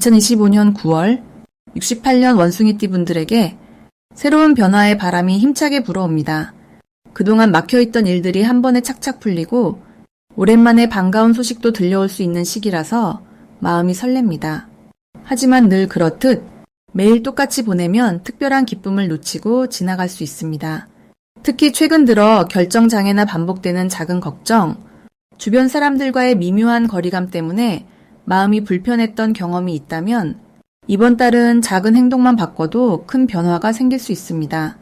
2025년 9월 68년 원숭이띠 분들에게 새로운 변화의 바람이 힘차게 불어옵니다. 그동안 막혀있던 일들이 한 번에 착착 풀리고 오랜만에 반가운 소식도 들려올 수 있는 시기라서 마음이 설렙니다. 하지만 늘 그렇듯 매일 똑같이 보내면 특별한 기쁨을 놓치고 지나갈 수 있습니다. 특히 최근 들어 결정장애나 반복되는 작은 걱정, 주변 사람들과의 미묘한 거리감 때문에 마음이 불편했던 경험이 있다면 이번 달은 작은 행동만 바꿔도 큰 변화가 생길 수 있습니다.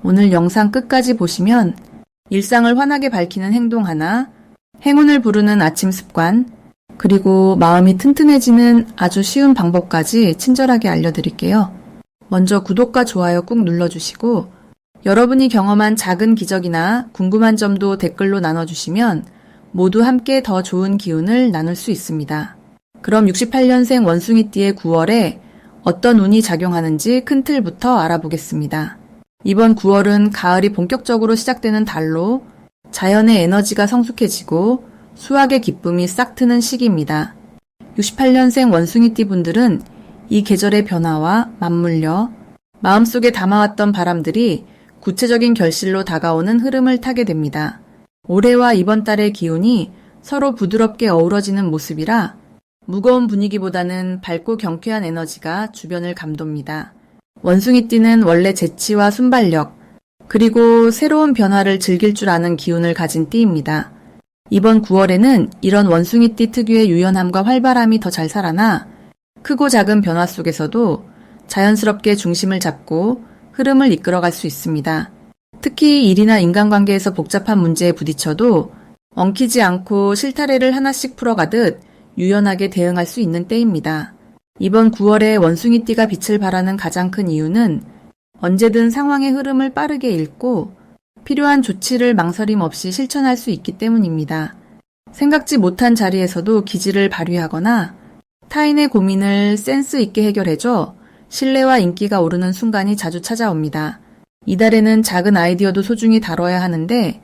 오늘 영상 끝까지 보시면 일상을 환하게 밝히는 행동 하나, 행운을 부르는 아침 습관, 그리고 마음이 튼튼해지는 아주 쉬운 방법까지 친절하게 알려드릴게요. 먼저 구독과 좋아요 꾹 눌러주시고 여러분이 경험한 작은 기적이나 궁금한 점도 댓글로 나눠주시면 모두 함께 더 좋은 기운을 나눌 수 있습니다. 그럼 68년생 원숭이띠의 9월에 어떤 운이 작용하는지 큰 틀부터 알아보겠습니다. 이번 9월은 가을이 본격적으로 시작되는 달로 자연의 에너지가 성숙해지고 수확의 기쁨이 싹 트는 시기입니다. 68년생 원숭이띠 분들은 이 계절의 변화와 맞물려 마음속에 담아왔던 바람들이 구체적인 결실로 다가오는 흐름을 타게 됩니다. 올해와 이번 달의 기운이 서로 부드럽게 어우러지는 모습이라 무거운 분위기보다는 밝고 경쾌한 에너지가 주변을 감돕니다. 원숭이띠는 원래 재치와 순발력, 그리고 새로운 변화를 즐길 줄 아는 기운을 가진 띠입니다. 이번 9월에는 이런 원숭이띠 특유의 유연함과 활발함이 더 잘 살아나 크고 작은 변화 속에서도 자연스럽게 중심을 잡고 흐름을 이끌어갈 수 있습니다. 특히 일이나 인간관계에서 복잡한 문제에 부딪혀도 엉키지 않고 실타래를 하나씩 풀어가듯 유연하게 대응할 수 있는 때입니다. 이번 9월에 원숭이띠가 빛을 발하는 가장 큰 이유는 언제든 상황의 흐름을 빠르게 읽고 필요한 조치를 망설임 없이 실천할 수 있기 때문입니다. 생각지 못한 자리에서도 기지를 발휘하거나 타인의 고민을 센스 있게 해결해줘 신뢰와 인기가 오르는 순간이 자주 찾아옵니다. 이달에는 작은 아이디어도 소중히 다뤄야 하는데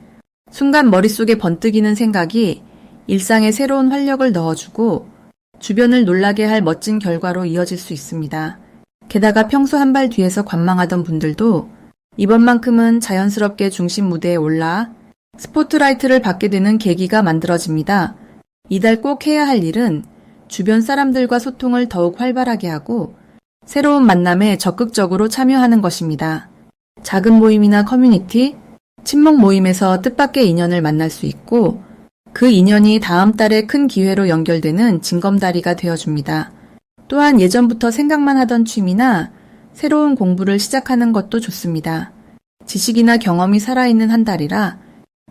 순간 머릿속에 번뜩이는 생각이 일상에 새로운 활력을 넣어주고 주변을 놀라게 할 멋진 결과로 이어질 수 있습니다. 게다가 평소 한 발 뒤에서 관망하던 분들도 이번만큼은 자연스럽게 중심 무대에 올라 스포트라이트를 받게 되는 계기가 만들어집니다. 이달 꼭 해야 할 일은 주변 사람들과 소통을 더욱 활발하게 하고 새로운 만남에 적극적으로 참여하는 것입니다. 작은 모임이나 커뮤니티, 친목 모임에서 뜻밖의 인연을 만날 수 있고 그 인연이 다음 달에 큰 기회로 연결되는 징검다리가 되어줍니다. 또한 예전부터 생각만 하던 취미나 새로운 공부를 시작하는 것도 좋습니다. 지식이나 경험이 살아있는 한 달이라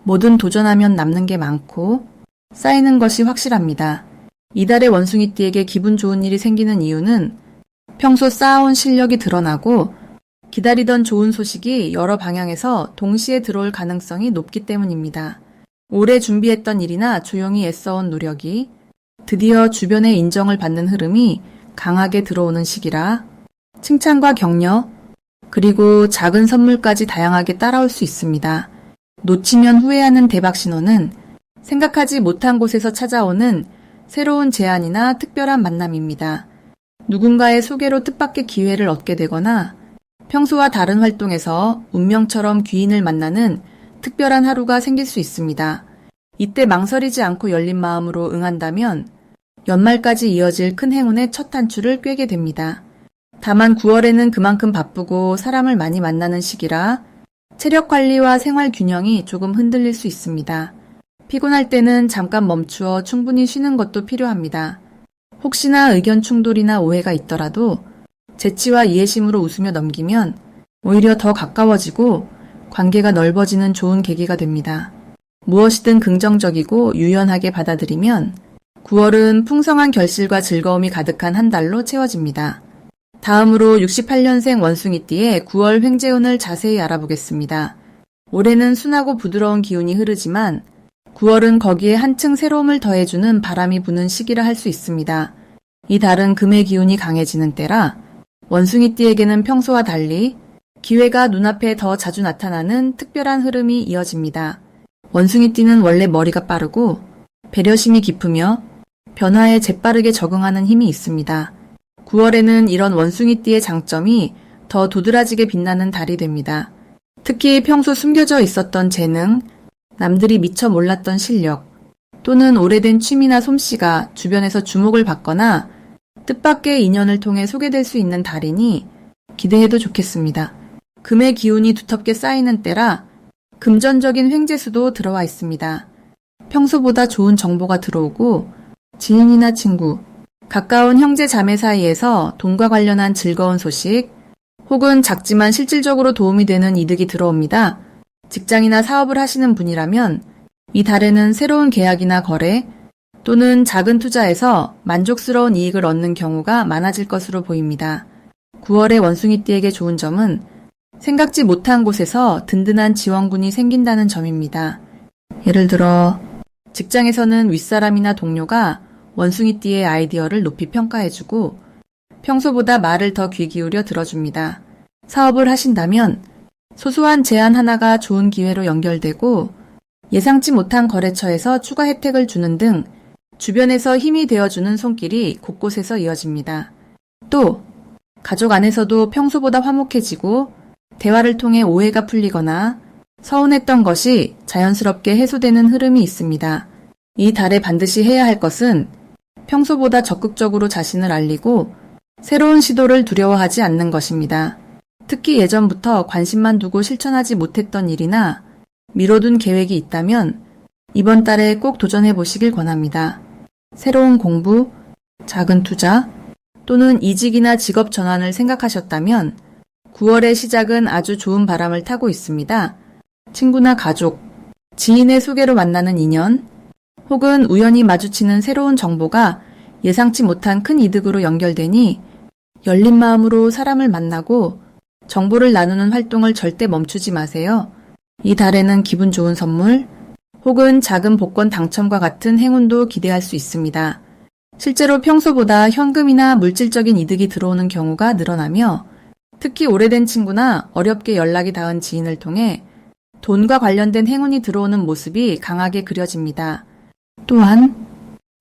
뭐든 도전하면 남는 게 많고 쌓이는 것이 확실합니다. 이달의 원숭이띠에게 기분 좋은 일이 생기는 이유는 평소 쌓아온 실력이 드러나고 기다리던 좋은 소식이 여러 방향에서 동시에 들어올 가능성이 높기 때문입니다. 오래 준비했던 일이나 조용히 애써온 노력이 드디어 주변의 인정을 받는 흐름이 강하게 들어오는 시기라 칭찬과 격려, 그리고 작은 선물까지 다양하게 따라올 수 있습니다. 놓치면 후회하는 대박 신호는 생각하지 못한 곳에서 찾아오는 새로운 제안이나 특별한 만남입니다. 누군가의 소개로 뜻밖의 기회를 얻게 되거나 평소와 다른 활동에서 운명처럼 귀인을 만나는 특별한 하루가 생길 수 있습니다. 이때 망설이지 않고 열린 마음으로 응한다면 연말까지 이어질 큰 행운의 첫 단추를 꿰게 됩니다. 다만 9월에는 그만큼 바쁘고 사람을 많이 만나는 시기라 체력 관리와 생활 균형이 조금 흔들릴 수 있습니다. 피곤할 때는 잠깐 멈추어 충분히 쉬는 것도 필요합니다. 혹시나 의견 충돌이나 오해가 있더라도 재치와 이해심으로 웃으며 넘기면 오히려 더 가까워지고 관계가 넓어지는 좋은 계기가 됩니다. 무엇이든 긍정적이고 유연하게 받아들이면 9월은 풍성한 결실과 즐거움이 가득한 한 달로 채워집니다. 다음으로 68년생 원숭이띠의 9월 횡재운을 자세히 알아보겠습니다. 올해는 순하고 부드러운 기운이 흐르지만 9월은 거기에 한층 새로움을 더해주는 바람이 부는 시기라 할 수 있습니다. 이 달은 금의 기운이 강해지는 때라 원숭이띠에게는 평소와 달리 기회가 눈앞에 더 자주 나타나는 특별한 흐름이 이어집니다. 원숭이띠는 원래 머리가 빠르고 배려심이 깊으며 변화에 재빠르게 적응하는 힘이 있습니다. 9월에는 이런 원숭이띠의 장점이 더 도드라지게 빛나는 달이 됩니다. 특히 평소 숨겨져 있었던 재능, 남들이 미처 몰랐던 실력, 또는 오래된 취미나 솜씨가 주변에서 주목을 받거나 뜻밖의 인연을 통해 소개될 수 있는 달이니 기대해도 좋겠습니다. 금의 기운이 두텁게 쌓이는 때라 금전적인 횡재수도 들어와 있습니다. 평소보다 좋은 정보가 들어오고 지인이나 친구, 가까운 형제 자매 사이에서 돈과 관련한 즐거운 소식, 혹은 작지만 실질적으로 도움이 되는 이득이 들어옵니다. 직장이나 사업을 하시는 분이라면 이 달에는 새로운 계약이나 거래 또는 작은 투자에서 만족스러운 이익을 얻는 경우가 많아질 것으로 보입니다. 9월의 원숭이띠에게 좋은 점은 생각지 못한 곳에서 든든한 지원군이 생긴다는 점입니다. 예를 들어 직장에서는 윗사람이나 동료가 원숭이띠의 아이디어를 높이 평가해주고 평소보다 말을 더 귀 기울여 들어줍니다. 사업을 하신다면 소소한 제안 하나가 좋은 기회로 연결되고 예상치 못한 거래처에서 추가 혜택을 주는 등 주변에서 힘이 되어주는 손길이 곳곳에서 이어집니다. 또 가족 안에서도 평소보다 화목해지고 대화를 통해 오해가 풀리거나 서운했던 것이 자연스럽게 해소되는 흐름이 있습니다. 이 달에 반드시 해야 할 것은 평소보다 적극적으로 자신을 알리고 새로운 시도를 두려워하지 않는 것입니다. 특히 예전부터 관심만 두고 실천하지 못했던 일이나 미뤄둔 계획이 있다면 이번 달에 꼭 도전해 보시길 권합니다. 새로운 공부, 작은 투자 또는 이직이나 직업 전환을 생각하셨다면 9월의 시작은 아주 좋은 바람을 타고 있습니다. 친구나 가족, 지인의 소개로 만나는 인연, 혹은 우연히 마주치는 새로운 정보가 예상치 못한 큰 이득으로 연결되니 열린 마음으로 사람을 만나고 정보를 나누는 활동을 절대 멈추지 마세요. 이 달에는 기분 좋은 선물 혹은 작은 복권 당첨과 같은 행운도 기대할 수 있습니다. 실제로 평소보다 현금이나 물질적인 이득이 들어오는 경우가 늘어나며 특히 오래된 친구나 어렵게 연락이 닿은 지인을 통해 돈과 관련된 행운이 들어오는 모습이 강하게 그려집니다. 또한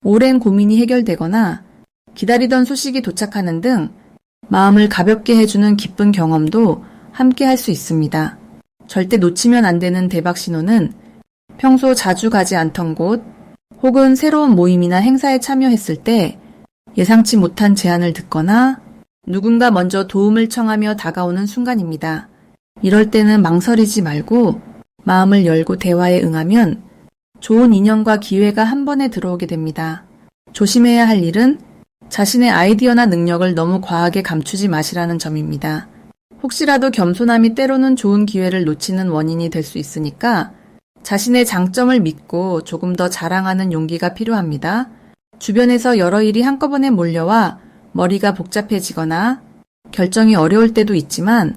오랜 고민이 해결되거나 기다리던 소식이 도착하는 등 마음을 가볍게 해주는 기쁜 경험도 함께 할 수 있습니다. 절대 놓치면 안 되는 대박 신호는 평소 자주 가지 않던 곳 혹은 새로운 모임이나 행사에 참여했을 때 예상치 못한 제안을 듣거나 누군가 먼저 도움을 청하며 다가오는 순간입니다. 이럴 때는 망설이지 말고 마음을 열고 대화에 응하면 좋은 인연과 기회가 한 번에 들어오게 됩니다. 조심해야 할 일은 자신의 아이디어나 능력을 너무 과하게 감추지 마시라는 점입니다. 혹시라도 겸손함이 때로는 좋은 기회를 놓치는 원인이 될 수 있으니까 자신의 장점을 믿고 조금 더 자랑하는 용기가 필요합니다. 주변에서 여러 일이 한꺼번에 몰려와 머리가 복잡해지거나 결정이 어려울 때도 있지만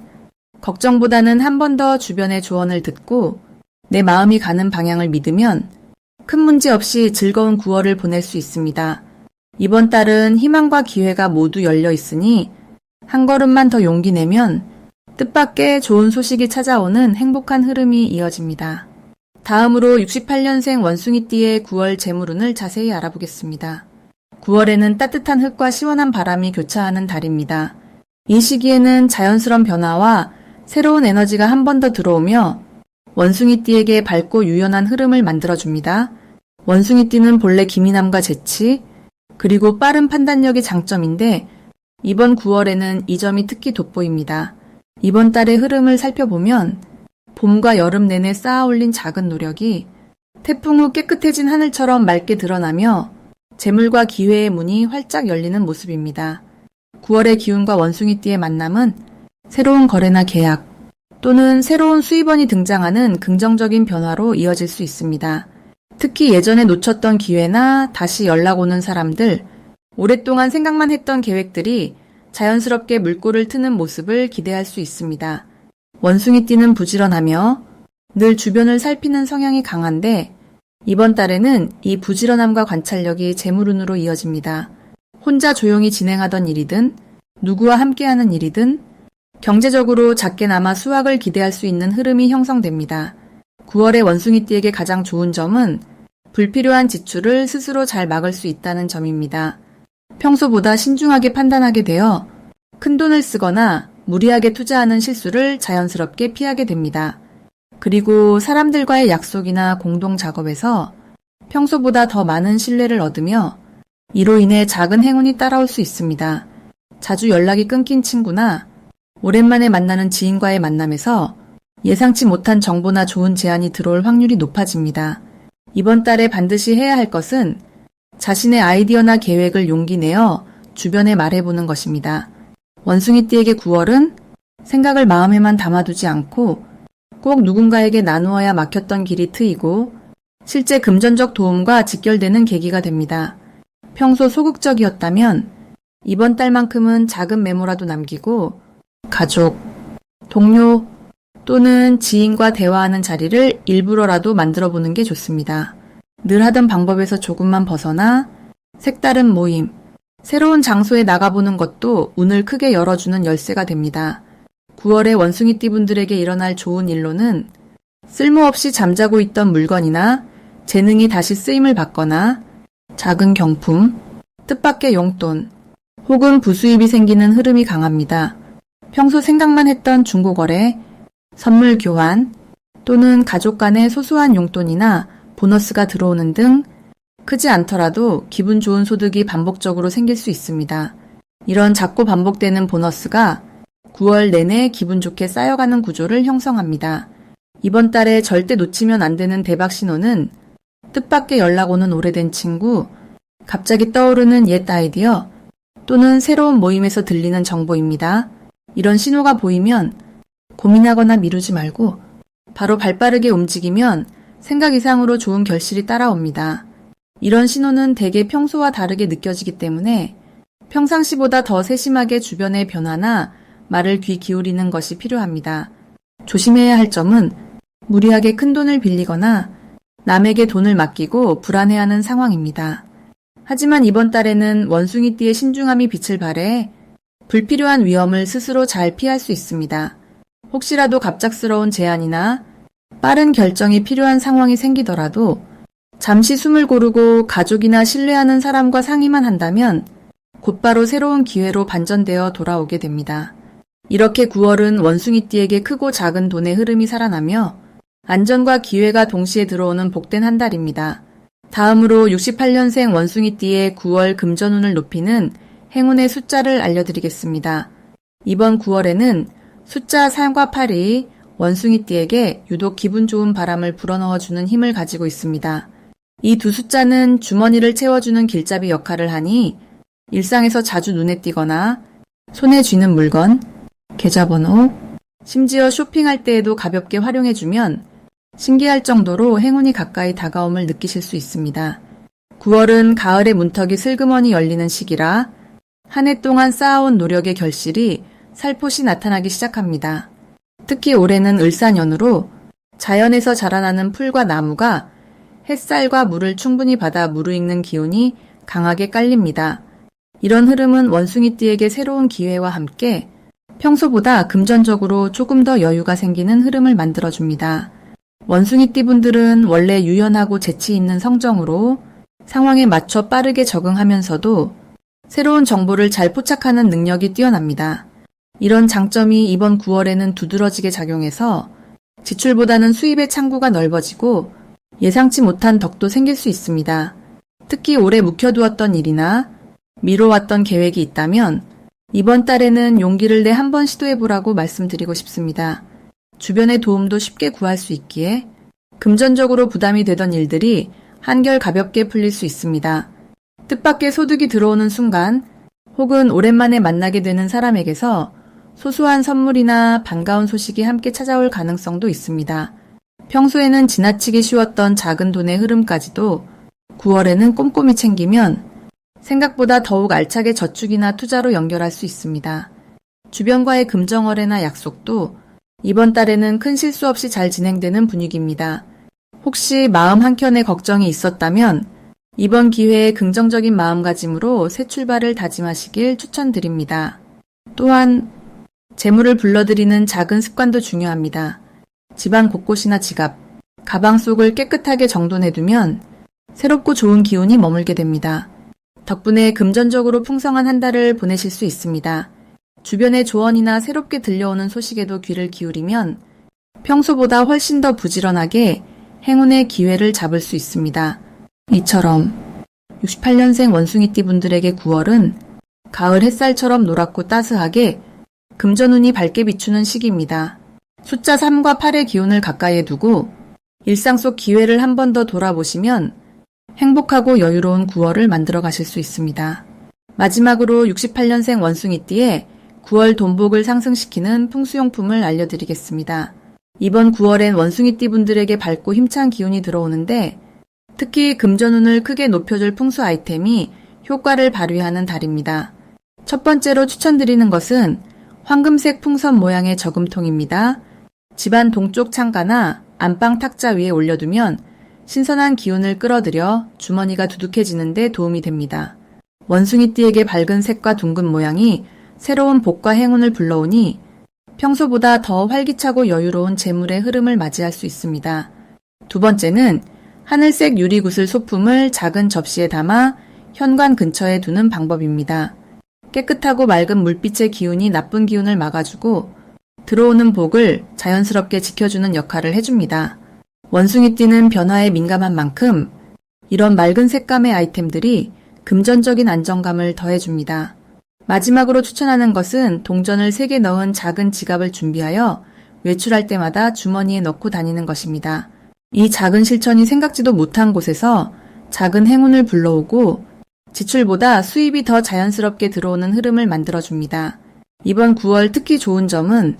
걱정보다는 한 번 더 주변의 조언을 듣고 내 마음이 가는 방향을 믿으면 큰 문제 없이 즐거운 9월을 보낼 수 있습니다. 이번 달은 희망과 기회가 모두 열려 있으니 한 걸음만 더 용기 내면 뜻밖의 좋은 소식이 찾아오는 행복한 흐름이 이어집니다. 다음으로 68년생 원숭이띠의 9월 재물운을 자세히 알아보겠습니다. 9월에는 따뜻한 흙과 시원한 바람이 교차하는 달입니다. 이 시기에는 자연스러운 변화와 새로운 에너지가 한 번 더 들어오며 원숭이띠에게 밝고 유연한 흐름을 만들어줍니다. 원숭이띠는 본래 기민함과 재치, 그리고 빠른 판단력이 장점인데 이번 9월에는 이 점이 특히 돋보입니다. 이번 달의 흐름을 살펴보면 봄과 여름 내내 쌓아올린 작은 노력이 태풍 후 깨끗해진 하늘처럼 맑게 드러나며 재물과 기회의 문이 활짝 열리는 모습입니다. 9월의 기운과 원숭이띠의 만남은 새로운 거래나 계약 또는 새로운 수입원이 등장하는 긍정적인 변화로 이어질 수 있습니다. 특히 예전에 놓쳤던 기회나 다시 연락 오는 사람들, 오랫동안 생각만 했던 계획들이 자연스럽게 물꼬를 트는 모습을 기대할 수 있습니다. 원숭이띠는 부지런하며 늘 주변을 살피는 성향이 강한데 이번 달에는 이 부지런함과 관찰력이 재물운으로 이어집니다. 혼자 조용히 진행하던 일이든 누구와 함께하는 일이든 경제적으로 작게나마 수확을 기대할 수 있는 흐름이 형성됩니다. 9월의 원숭이띠에게 가장 좋은 점은 불필요한 지출을 스스로 잘 막을 수 있다는 점입니다. 평소보다 신중하게 판단하게 되어 큰돈을 쓰거나 무리하게 투자하는 실수를 자연스럽게 피하게 됩니다. 그리고 사람들과의 약속이나 공동 작업에서 평소보다 더 많은 신뢰를 얻으며 이로 인해 작은 행운이 따라올 수 있습니다. 자주 연락이 끊긴 친구나 오랜만에 만나는 지인과의 만남에서 예상치 못한 정보나 좋은 제안이 들어올 확률이 높아집니다. 이번 달에 반드시 해야 할 것은 자신의 아이디어나 계획을 용기 내어 주변에 말해보는 것입니다. 원숭이띠에게 9월은 생각을 마음에만 담아두지 않고 꼭 누군가에게 나누어야 막혔던 길이 트이고 실제 금전적 도움과 직결되는 계기가 됩니다. 평소 소극적이었다면 이번 달만큼은 작은 메모라도 남기고 가족, 동료 또는 지인과 대화하는 자리를 일부러라도 만들어보는 게 좋습니다. 늘 하던 방법에서 조금만 벗어나 색다른 모임, 새로운 장소에 나가보는 것도 운을 크게 열어주는 열쇠가 됩니다. 9월에 원숭이띠 분들에게 일어날 좋은 일로는 쓸모없이 잠자고 있던 물건이나 재능이 다시 쓰임을 받거나 작은 경품, 뜻밖의 용돈, 혹은 부수입이 생기는 흐름이 강합니다. 평소 생각만 했던 중고거래, 선물 교환 또는 가족 간의 소소한 용돈이나 보너스가 들어오는 등 크지 않더라도 기분 좋은 소득이 반복적으로 생길 수 있습니다. 이런 작고 반복되는 보너스가 9월 내내 기분 좋게 쌓여가는 구조를 형성합니다. 이번 달에 절대 놓치면 안 되는 대박 신호는 뜻밖의 연락 오는 오래된 친구, 갑자기 떠오르는 옛 아이디어 또는 새로운 모임에서 들리는 정보입니다. 이런 신호가 보이면 고민하거나 미루지 말고 바로 발빠르게 움직이면 생각 이상으로 좋은 결실이 따라옵니다. 이런 신호는 대개 평소와 다르게 느껴지기 때문에 평상시보다 더 세심하게 주변의 변화나 말을 귀 기울이는 것이 필요합니다. 조심해야 할 점은 무리하게 큰 돈을 빌리거나 남에게 돈을 맡기고 불안해하는 상황입니다. 하지만 이번 달에는 원숭이띠의 신중함이 빛을 발해 불필요한 위험을 스스로 잘 피할 수 있습니다. 혹시라도 갑작스러운 제안이나 빠른 결정이 필요한 상황이 생기더라도 잠시 숨을 고르고 가족이나 신뢰하는 사람과 상의만 한다면 곧바로 새로운 기회로 반전되어 돌아오게 됩니다. 이렇게 9월은 원숭이띠에게 크고 작은 돈의 흐름이 살아나며 안전과 기회가 동시에 들어오는 복된 한 달입니다. 다음으로 68년생 원숭이띠의 9월 금전운을 높이는 행운의 숫자를 알려드리겠습니다. 이번 9월에는 숫자 3과 8이 원숭이띠에게 유독 기분 좋은 바람을 불어넣어주는 힘을 가지고 있습니다. 이 두 숫자는 주머니를 채워주는 길잡이 역할을 하니 일상에서 자주 눈에 띄거나 손에 쥐는 물건, 계좌번호, 심지어 쇼핑할 때에도 가볍게 활용해주면 신기할 정도로 행운이 가까이 다가옴을 느끼실 수 있습니다. 9월은 가을의 문턱이 슬그머니 열리는 시기라 한 해 동안 쌓아온 노력의 결실이 살포시 나타나기 시작합니다. 특히 올해는 을사년으로 자연에서 자라나는 풀과 나무가 햇살과 물을 충분히 받아 무르익는 기운이 강하게 깔립니다. 이런 흐름은 원숭이띠에게 새로운 기회와 함께 평소보다 금전적으로 조금 더 여유가 생기는 흐름을 만들어줍니다. 원숭이띠 분들은 원래 유연하고 재치 있는 성정으로 상황에 맞춰 빠르게 적응하면서도 새로운 정보를 잘 포착하는 능력이 뛰어납니다. 이런 장점이 이번 9월에는 두드러지게 작용해서 지출보다는 수입의 창구가 넓어지고 예상치 못한 덕도 생길 수 있습니다. 특히 오래 묵혀두었던 일이나 미뤄왔던 계획이 있다면 이번 달에는 용기를 내 한번 시도해보라고 말씀드리고 싶습니다. 주변의 도움도 쉽게 구할 수 있기에 금전적으로 부담이 되던 일들이 한결 가볍게 풀릴 수 있습니다. 뜻밖의 소득이 들어오는 순간 혹은 오랜만에 만나게 되는 사람에게서 소소한 선물이나 반가운 소식이 함께 찾아올 가능성도 있습니다. 평소에는 지나치기 쉬웠던 작은 돈의 흐름까지도 9월에는 꼼꼼히 챙기면 생각보다 더욱 알차게 저축이나 투자로 연결할 수 있습니다. 주변과의 금전거래나 약속도 이번 달에는 큰 실수 없이 잘 진행되는 분위기입니다. 혹시 마음 한켠에 걱정이 있었다면 이번 기회에 긍정적인 마음가짐으로 새 출발을 다짐하시길 추천드립니다. 또한 재물을 불러들이는 작은 습관도 중요합니다. 집안 곳곳이나 지갑, 가방 속을 깨끗하게 정돈해두면 새롭고 좋은 기운이 머물게 됩니다. 덕분에 금전적으로 풍성한 한 달을 보내실 수 있습니다. 주변의 조언이나 새롭게 들려오는 소식에도 귀를 기울이면 평소보다 훨씬 더 부지런하게 행운의 기회를 잡을 수 있습니다. 이처럼 68년생 원숭이띠 분들에게 9월은 가을 햇살처럼 노랗고 따스하게 금전운이 밝게 비추는 시기입니다. 숫자 3과 8의 기운을 가까이에 두고 일상 속 기회를 한 번 더 돌아보시면 행복하고 여유로운 9월을 만들어 가실 수 있습니다. 마지막으로 68년생 원숭이띠의 9월 돈복을 상승시키는 풍수용품을 알려드리겠습니다. 이번 9월엔 원숭이띠 분들에게 밝고 힘찬 기운이 들어오는데 특히 금전운을 크게 높여줄 풍수 아이템이 효과를 발휘하는 달입니다. 첫 번째로 추천드리는 것은 황금색 풍선 모양의 저금통입니다. 집안 동쪽 창가나 안방 탁자 위에 올려두면 신선한 기운을 끌어들여 주머니가 두둑해지는 데 도움이 됩니다. 원숭이띠에게 밝은 색과 둥근 모양이 새로운 복과 행운을 불러오니 평소보다 더 활기차고 여유로운 재물의 흐름을 맞이할 수 있습니다. 두 번째는 하늘색 유리구슬 소품을 작은 접시에 담아 현관 근처에 두는 방법입니다. 깨끗하고 맑은 물빛의 기운이 나쁜 기운을 막아주고 들어오는 복을 자연스럽게 지켜주는 역할을 해줍니다. 원숭이띠는 변화에 민감한 만큼 이런 맑은 색감의 아이템들이 금전적인 안정감을 더해줍니다. 마지막으로 추천하는 것은 동전을 3개 넣은 작은 지갑을 준비하여 외출할 때마다 주머니에 넣고 다니는 것입니다. 이 작은 실천이 생각지도 못한 곳에서 작은 행운을 불러오고 지출보다 수입이 더 자연스럽게 들어오는 흐름을 만들어줍니다. 이번 9월 특히 좋은 점은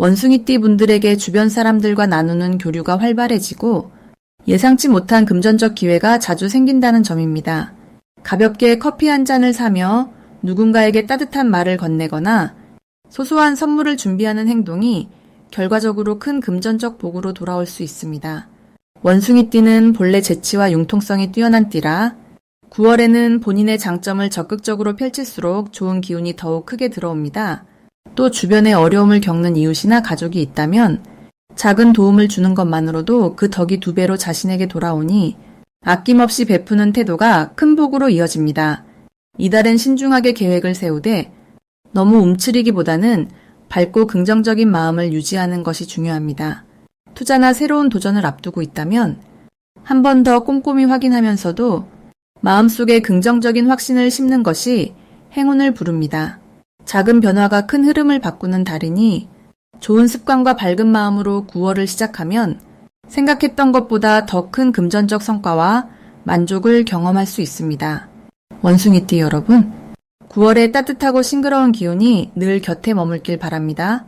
원숭이띠 분들에게 주변 사람들과 나누는 교류가 활발해지고 예상치 못한 금전적 기회가 자주 생긴다는 점입니다. 가볍게 커피 한 잔을 사며 누군가에게 따뜻한 말을 건네거나 소소한 선물을 준비하는 행동이 결과적으로 큰 금전적 복으로 돌아올 수 있습니다. 원숭이띠는 본래 재치와 융통성이 뛰어난 띠라 9월에는 본인의 장점을 적극적으로 펼칠수록 좋은 기운이 더욱 크게 들어옵니다. 또 주변에 어려움을 겪는 이웃이나 가족이 있다면 작은 도움을 주는 것만으로도 그 덕이 2배로 자신에게 돌아오니 아낌없이 베푸는 태도가 큰 복으로 이어집니다. 이달엔 신중하게 계획을 세우되 너무 움츠리기보다는 밝고 긍정적인 마음을 유지하는 것이 중요합니다. 투자나 새로운 도전을 앞두고 있다면 한 번 더 꼼꼼히 확인하면서도 마음속에 긍정적인 확신을 심는 것이 행운을 부릅니다. 작은 변화가 큰 흐름을 바꾸는 달이니 좋은 습관과 밝은 마음으로 9월을 시작하면 생각했던 것보다 더 큰 금전적 성과와 만족을 경험할 수 있습니다. 원숭이띠 여러분, 9월의 따뜻하고 싱그러운 기운이 늘 곁에 머물길 바랍니다.